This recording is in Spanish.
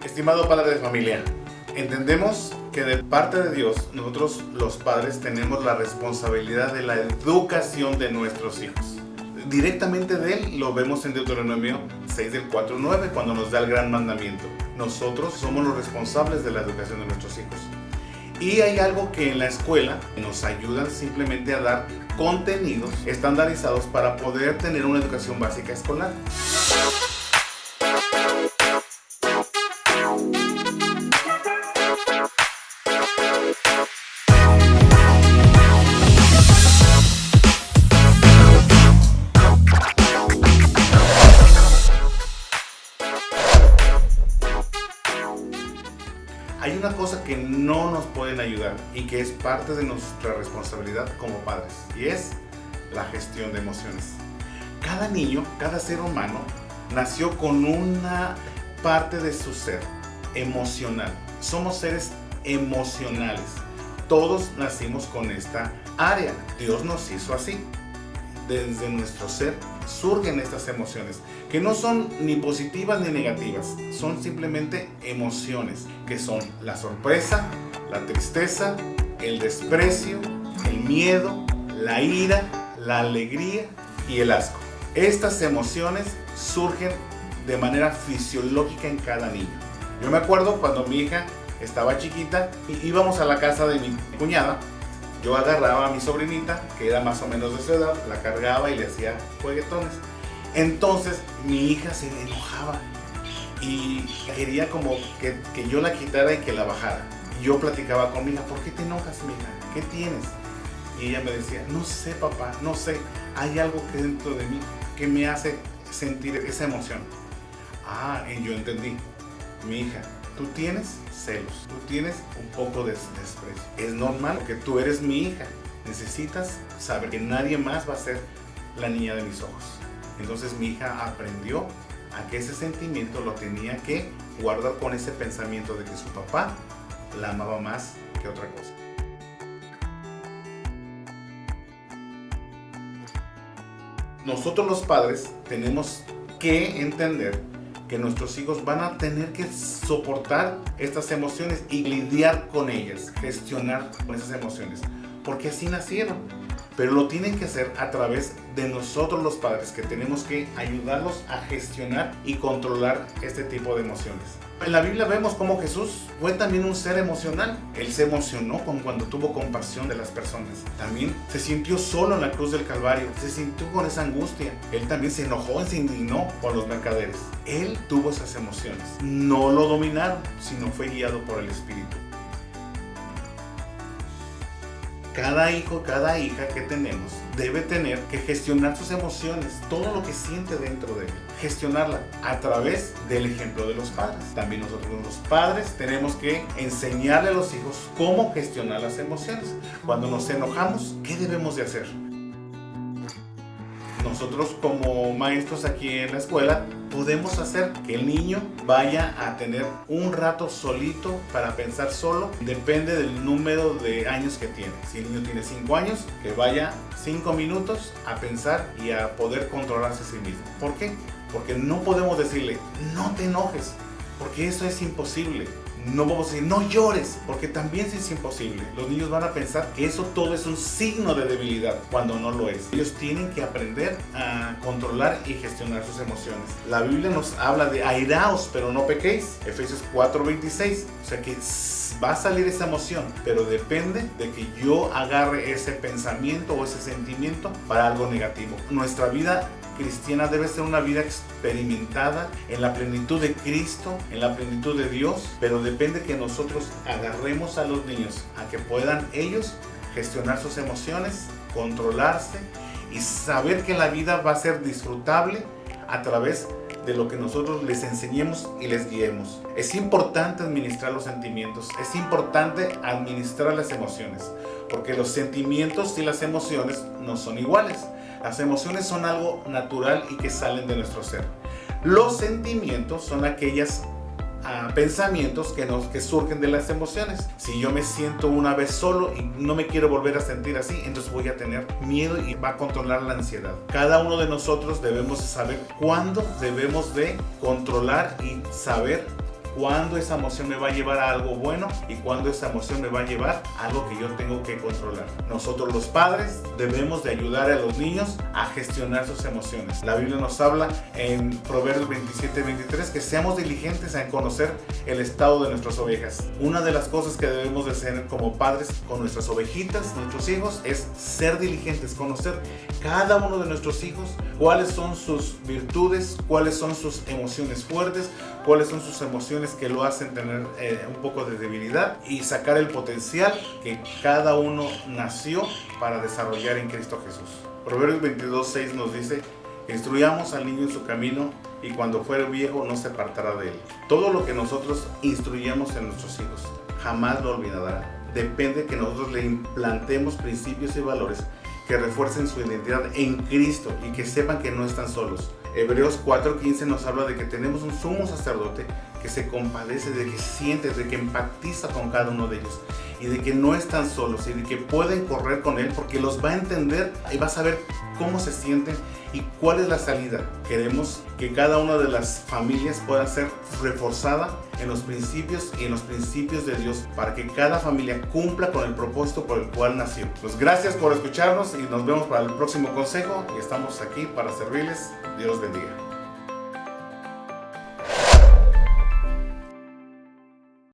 Estimado padre de familia, entendemos que de parte de Dios, nosotros los padres tenemos la responsabilidad de la educación de nuestros hijos. Directamente de Él lo vemos en Deuteronomio 6 del 4 al 9, cuando nos da el gran mandamiento. Nosotros somos los responsables de la educación de nuestros hijos. Y hay algo que en la escuela nos ayudan simplemente a dar contenidos estandarizados para poder tener una educación básica escolar. Hay una cosa que no nos pueden ayudar y que es parte de nuestra responsabilidad como padres, y es la gestión de emociones. Cada niño, cada ser humano nació con una parte de su ser emocional. Somos seres emocionales. Todos nacimos con esta área. Dios nos hizo así. Desde nuestro ser surgen estas emociones, que no son ni positivas ni negativas, son simplemente emociones, que son la sorpresa, la tristeza, el desprecio, el miedo, la ira, la alegría y el asco. Estas emociones surgen de manera fisiológica en cada niño. Yo me acuerdo cuando mi hija estaba chiquita y íbamos a la casa de mi cuñada. Yo agarraba a mi sobrinita, que era más o menos de su edad, la cargaba y le hacía juguetones. Entonces mi hija se enojaba y quería como que yo la quitara y que la bajara. Y yo platicaba con mi hija: ¿por qué te enojas, mi hija? ¿Qué tienes? Y ella me decía: no sé, papá, no sé. Hay algo que dentro de mí que me hace sentir esa emoción. Y yo entendí. Mi hija, tú tienes celos, tú tienes un poco de desprecio. Es normal porque tú eres mi hija. Necesitas saber que nadie más va a ser la niña de mis ojos. Entonces mi hija aprendió a que ese sentimiento lo tenía que guardar con ese pensamiento de que su papá la amaba más que otra cosa. Nosotros los padres tenemos que entender que nuestros hijos van a tener que soportar estas emociones y lidiar con ellas, gestionar con esas emociones, porque así nacieron. Pero lo tienen que hacer a través de nosotros los padres, que tenemos que ayudarlos a gestionar y controlar este tipo de emociones. En la Biblia vemos cómo Jesús fue también un ser emocional. Él se emocionó cuando tuvo compasión de las personas. También se sintió solo en la cruz del Calvario. Se sintió con esa angustia. Él también se enojó y se indignó con los mercaderes. Él tuvo esas emociones. No lo dominaron, sino fue guiado por el Espíritu. Cada hijo, cada hija que tenemos debe tener que gestionar sus emociones, todo lo que siente dentro de él, gestionarla a través del ejemplo de los padres. También nosotros los padres tenemos que enseñarle a los hijos cómo gestionar las emociones. Cuando nos enojamos, ¿qué debemos de hacer? Nosotros como maestros aquí en la escuela podemos hacer que el niño vaya a tener un rato solito para pensar solo. Depende del número de años que tiene. Si el niño tiene 5 años, que vaya 5 minutos a pensar y a poder controlarse a sí mismo. ¿Por qué? Porque no podemos decirle: no te enojes, porque eso es imposible. No vamos a decir: no llores, porque también es imposible. Los niños van a pensar que eso todo es un signo de debilidad, cuando no lo es. Ellos tienen que aprender a controlar y gestionar sus emociones. La Biblia nos habla de airaos, pero no pequéis. Efesios 4:26. O sea que va a salir esa emoción, pero depende de que yo agarre ese pensamiento o ese sentimiento para algo negativo. Nuestra vida cristiana debe ser una vida experimentada en la plenitud de Cristo, en la plenitud de Dios, pero depende que nosotros agarremos a los niños a que puedan ellos gestionar sus emociones, controlarse y saber que la vida va a ser disfrutable a través de lo que nosotros les enseñemos y les guiemos. Es importante administrar los sentimientos, es importante administrar las emociones, porque los sentimientos y las emociones no son iguales. Las emociones son algo natural y que salen de nuestro ser. Los sentimientos son aquellos pensamientos que surgen de las emociones. Si yo me siento una vez solo y no me quiero volver a sentir así, entonces voy a tener miedo y va a controlar la ansiedad. Cada uno de nosotros debemos saber cuándo debemos de controlar y saber cuándo esa emoción me va a llevar a algo bueno y cuándo esa emoción me va a llevar a algo que yo tengo que controlar. Nosotros los padres debemos de ayudar a los niños a gestionar sus emociones. La Biblia nos habla en Proverbios 27-23 que seamos diligentes en conocer el estado de nuestras ovejas. Una de las cosas que debemos de hacer como padres con nuestras ovejitas, nuestros hijos, es ser diligentes, conocer cada uno de nuestros hijos, cuáles son sus virtudes, cuáles son sus emociones fuertes, cuáles son sus emociones que lo hacen tener un poco de debilidad y sacar el potencial que cada uno nació para desarrollar en Cristo Jesús. Proverbios 22:6 nos dice: instruyamos al niño en su camino y cuando fuere viejo no se apartará de él. Todo lo que nosotros instruyamos en nuestros hijos jamás lo olvidará. Depende que nosotros le implantemos principios y valores que refuercen su identidad en Cristo y que sepan que no están solos. Hebreos 4:15 nos habla de que tenemos un sumo sacerdote que se compadece, de que siente, de que empatiza con cada uno de ellos y de que no están solos y de que pueden correr con él porque los va a entender y va a saber cómo se sienten y cuál es la salida. Queremos que cada una de las familias pueda ser reforzada en los principios y en los principios de Dios para que cada familia cumpla con el propósito por el cual nació. Pues gracias por escucharnos y nos vemos para el próximo consejo y estamos aquí para servirles. Dios bendiga.